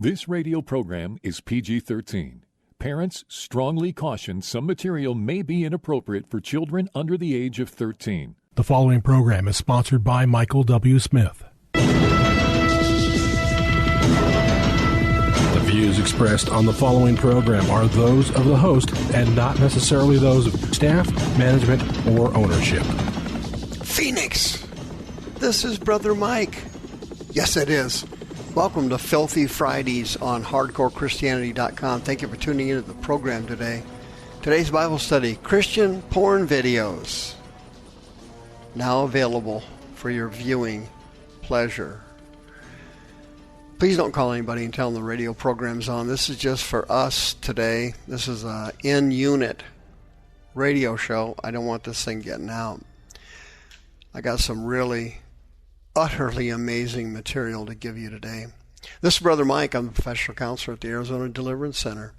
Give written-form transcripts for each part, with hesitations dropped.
This radio program is PG-13. Parents strongly caution some material may be inappropriate for children under the age of 13. The following program is sponsored by Michael W. Smith. The views expressed on the following program are those of the host and not necessarily those of staff, management, or ownership. Phoenix, this is Brother Mike. Yes, it is. Welcome to Filthy Fridays on HardcoreChristianity.com. Thank you for tuning into the program today. Today's Bible study, Christian porn videos, now available for your viewing pleasure. Please don't call anybody and tell them the radio program's on. This is just for us today. This is an in-unit radio show. I don't want this thing getting out. I got some really utterly amazing material to give you today. This is Brother Mike. I'm a professional counselor at the Arizona Deliverance Center.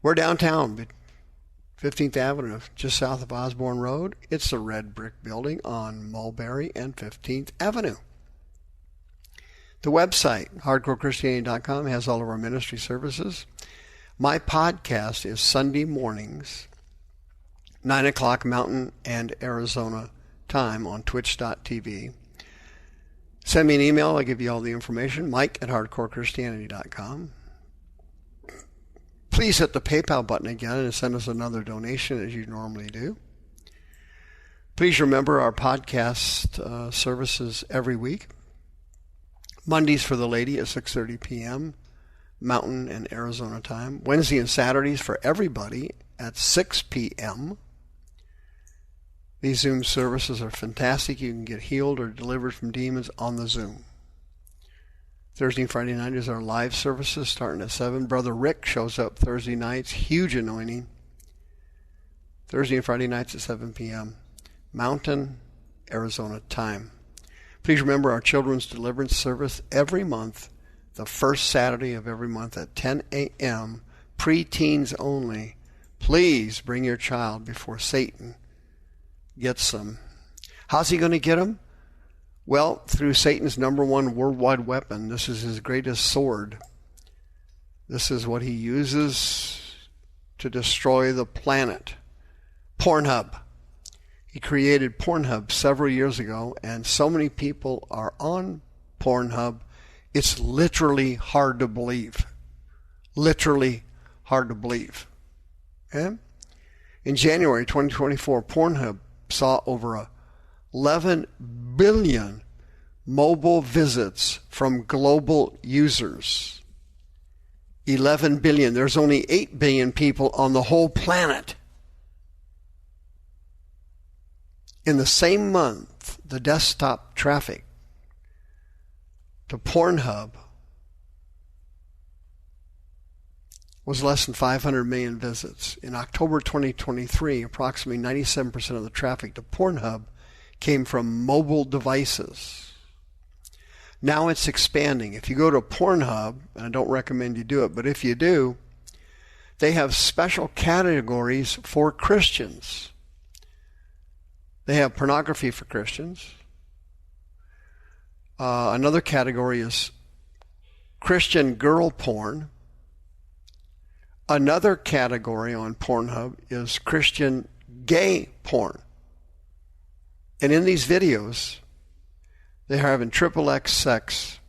We're downtown, 15th Avenue, just south of Osborne Road. It's the red brick building on Mulberry and 15th Avenue. The website, HardcoreChristianity.com, has all of our ministry services. My podcast is Sunday mornings, 9 o'clock Mountain and Arizona time on twitch.tv. Send me an email. I'll give you all the information. Mike at hardcorechristianity.com. Please hit the PayPal button again and send us another donation as you normally do. Please remember our podcast services every week. Mondays for the lady at 6:30 p.m. Mountain and Arizona time. Wednesday and Saturdays for everybody at 6 p.m. These Zoom services are fantastic. You can get healed or delivered from demons on the Zoom. Thursday and Friday night is our live services starting at 7. Brother Rick shows up Thursday nights. Huge anointing. Thursday and Friday nights at 7 p.m. Mountain, Arizona time. Please remember our children's deliverance service every month, the first Saturday of every month at 10 a.m. Pre-teens only. Please bring your child before Satan gets them. How's he going to get them? Well, through Satan's number one worldwide weapon. This is his greatest sword. This is what he uses to destroy the planet. Pornhub. He created Pornhub several years ago, and so many people are on Pornhub, it's literally hard to believe. Literally hard to believe. Okay? In January 2024, Pornhub saw over 11 billion mobile visits from global users. 11 billion. There's only 8 billion people on the whole planet. In the same month, the desktop traffic to Pornhub was less than 500 million visits. In October 2023, approximately 97% of the traffic to Pornhub came from mobile devices. Now it's expanding. If you go to Pornhub, and I don't recommend you do it, but if you do, they have special categories for Christians. They have pornography for Christians. Another category is Christian girl porn. Another category on Pornhub is Christian gay porn. And in these videos, they're having XXX sex.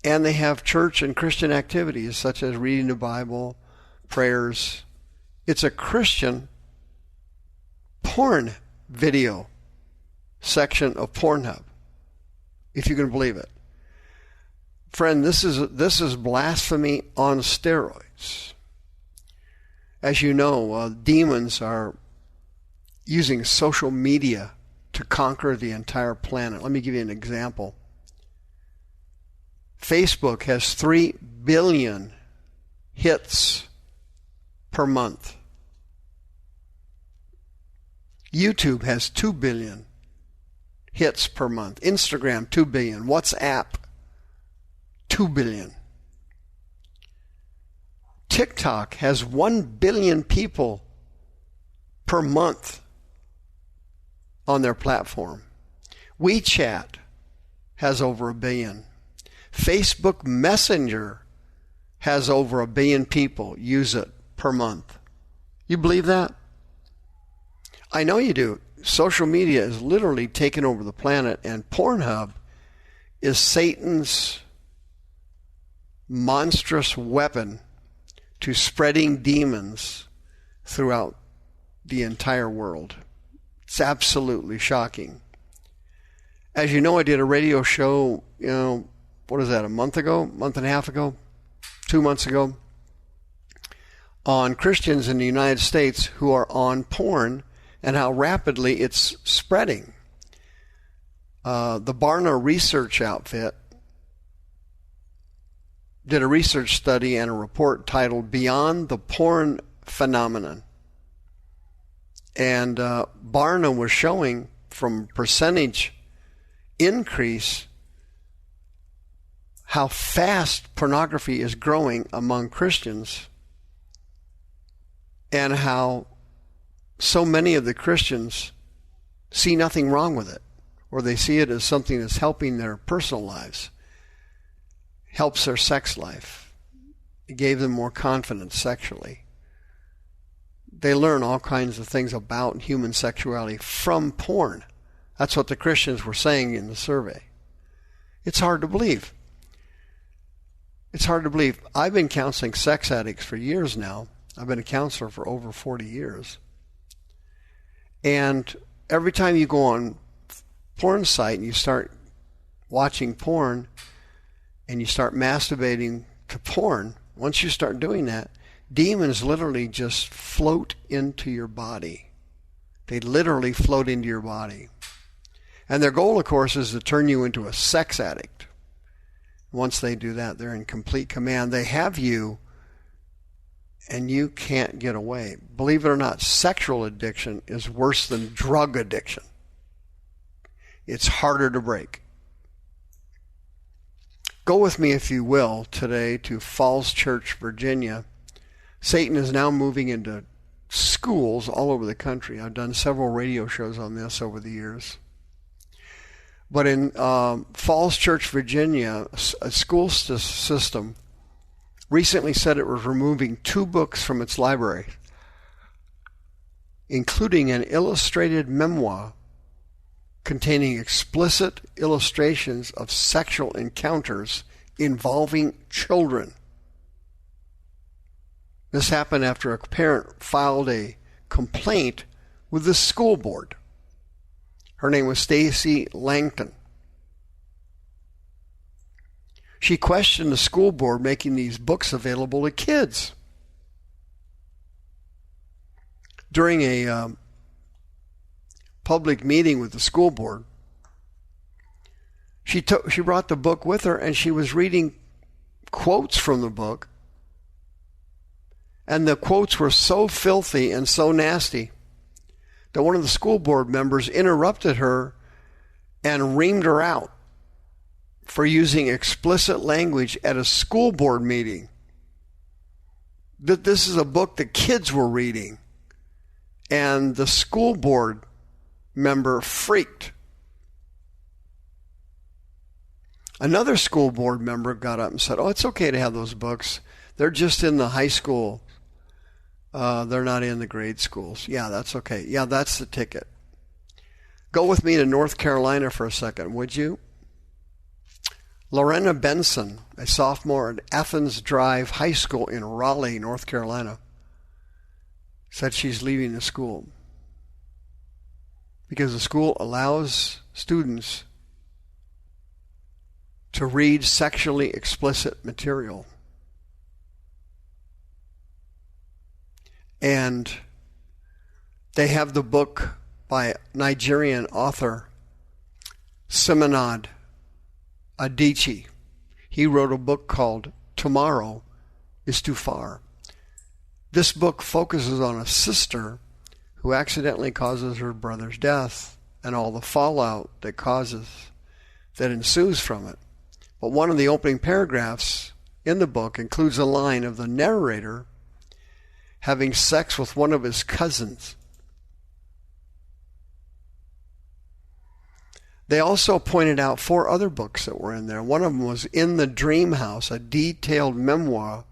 And they have church and Christian activities such as reading the Bible, prayers. It's a Christian porn video section of Pornhub, if you can believe it. Friend, this is blasphemy on steroids. As you know, demons are using social media to conquer the entire planet. Let me give you an example. Facebook has 3 billion hits per month. YouTube has 2 billion hits per month. Instagram, 2 billion. WhatsApp, 2 billion. TikTok has 1 billion people per month on their platform. WeChat has over 1 billion. Facebook Messenger has over 1 billion people use it per month. You believe that? I know you do. Social media is literally taking over the planet, and Pornhub is Satan's monstrous weapon to spreading demons throughout the entire world. It's absolutely shocking. As you know, I did a radio show, what is that, a month and a half ago, 2 months ago, on Christians in the United States who are on porn and how rapidly it's spreading. The Barna research outfit did a research study and a report titled Beyond the Porn Phenomenon. And Barna was showing from percentage increase how fast pornography is growing among Christians, and how so many of the Christians see nothing wrong with it, or they see it as something that's helping their personal lives, helps their sex life. It gave them more confidence sexually. They learn all kinds of things about human sexuality from porn. That's what the Christians were saying in the survey. It's hard to believe. It's hard to believe. I've been counseling sex addicts for years now. I've been a counselor for over 40 years. And every time you go on porn site and you start watching porn and you start masturbating to porn, once you start doing that, demons literally just float into your body. They literally float into your body. And their goal, of course, is to turn you into a sex addict. Once they do that, they're in complete command. They have you, and you can't get away. Believe it or not, sexual addiction is worse than drug addiction. It's harder to break. Go with me, if you will, today to Falls Church, Virginia. Satan is now moving into schools all over the country. I've done several radio shows on this over the years. But in Falls Church, Virginia, a school system recently said it was removing 2 books from its library, including an illustrated memoir containing explicit illustrations of sexual encounters involving children. This happened after a parent filed a complaint with the school board. Her name was Stacy Langton. She questioned the school board making these books available to kids. During a public meeting with the school board, she brought the book with her, and she was reading quotes from the book. And the quotes were so filthy and so nasty that one of the school board members interrupted her and reamed her out for using explicit language at a school board meeting. That this is a book that kids were reading. And the school board member freaked. Another school board member got up and said, "Oh, it's okay to have those books. They're just in the high school. They're not in the grade schools." Yeah, that's okay. Yeah, that's the ticket. Go with me to North Carolina for a second, would you? Lorena Benson, a sophomore at Athens Drive High School in Raleigh, North Carolina, said she's leaving the school because the school allows students to read sexually explicit material. And they have the book by Nigerian author Simonad Adichie. He wrote a book called Tomorrow is Too Far. This book focuses on a sister who accidentally causes her brother's death and all the fallout that ensues from it. But one of the opening paragraphs in the book includes a line of the narrator having sex with one of his cousins. They also pointed out 4 other books that were in there. One of them was In the Dream House, a detailed memoir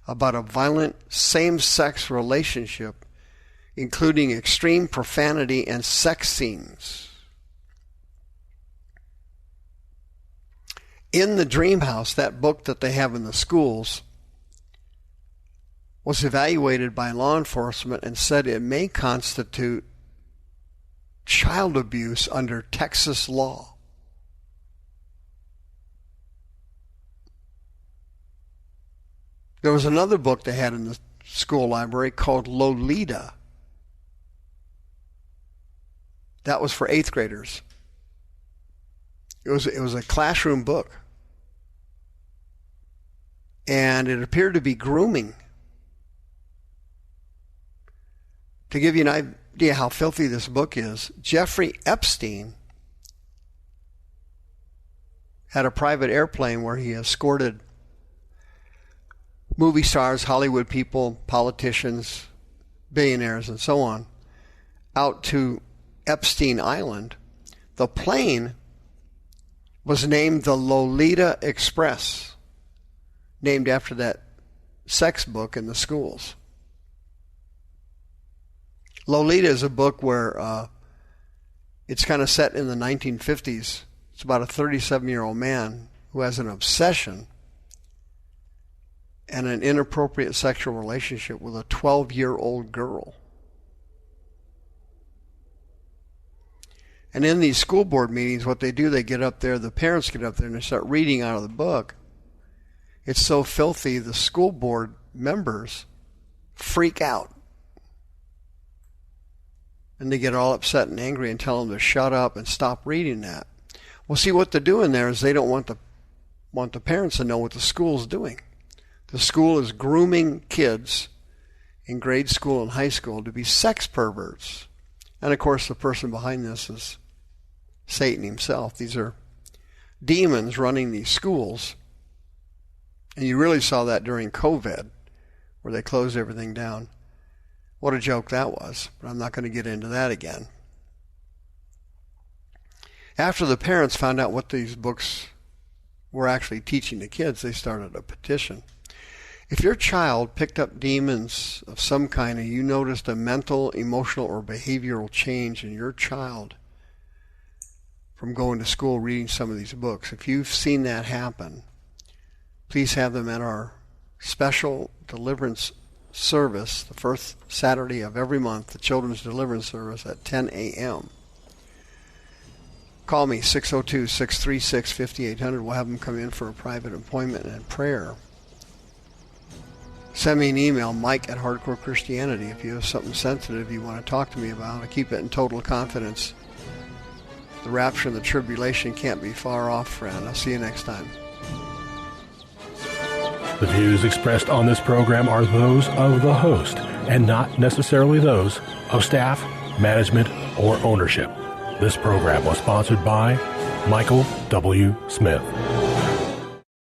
about a violent same-sex relationship, including extreme profanity and sex scenes. In the Dream House, that book that they have in the schools, was evaluated by law enforcement and said it may constitute child abuse under Texas law. There was another book they had in the school library called Lolita. That was for 8th graders. It was a classroom book. And it appeared to be grooming. To give you an idea how filthy this book is, Jeffrey Epstein had a private airplane where he escorted movie stars, Hollywood people, politicians, billionaires, and so on, out to Epstein Island. The plane was named the Lolita Express, named after that sex book in the schools. Lolita is a book where it's kind of set in the 1950s. It's about a 37-year-old man who has an obsession and an inappropriate sexual relationship with a 12-year-old girl. And in these school board meetings, what they do, they get up there, the parents get up there, and they start reading out of the book. It's so filthy, the school board members freak out. And they get all upset and angry and tell them to shut up and stop reading that. Well, see, what they're doing there is they don't want the parents to know what the school's doing. The school is grooming kids in grade school and high school to be sex perverts. And, of course, the person behind this is Satan himself. These are demons running these schools. And you really saw that during COVID, where they closed everything down. What a joke that was, but I'm not going to get into that again. After the parents found out what these books were actually teaching the kids, they started a petition. If your child picked up demons of some kind and you noticed a mental, emotional, or behavioral change in your child from going to school reading some of these books, if you've seen that happen, please have them at our special deliverance service, the first Saturday of every month, the Children's Deliverance Service at 10 a.m. Call me, 602-636-5800. We'll have them come in for a private appointment and prayer. Send me an email, Mike@Hardcore Christianity, if you have something sensitive you want to talk to me about. I keep it in total confidence. The rapture and the tribulation can't be far off, friend. I'll see you next time. The views expressed on this program are those of the host and not necessarily those of staff, management, or ownership. This program was sponsored by Michael W. Smith.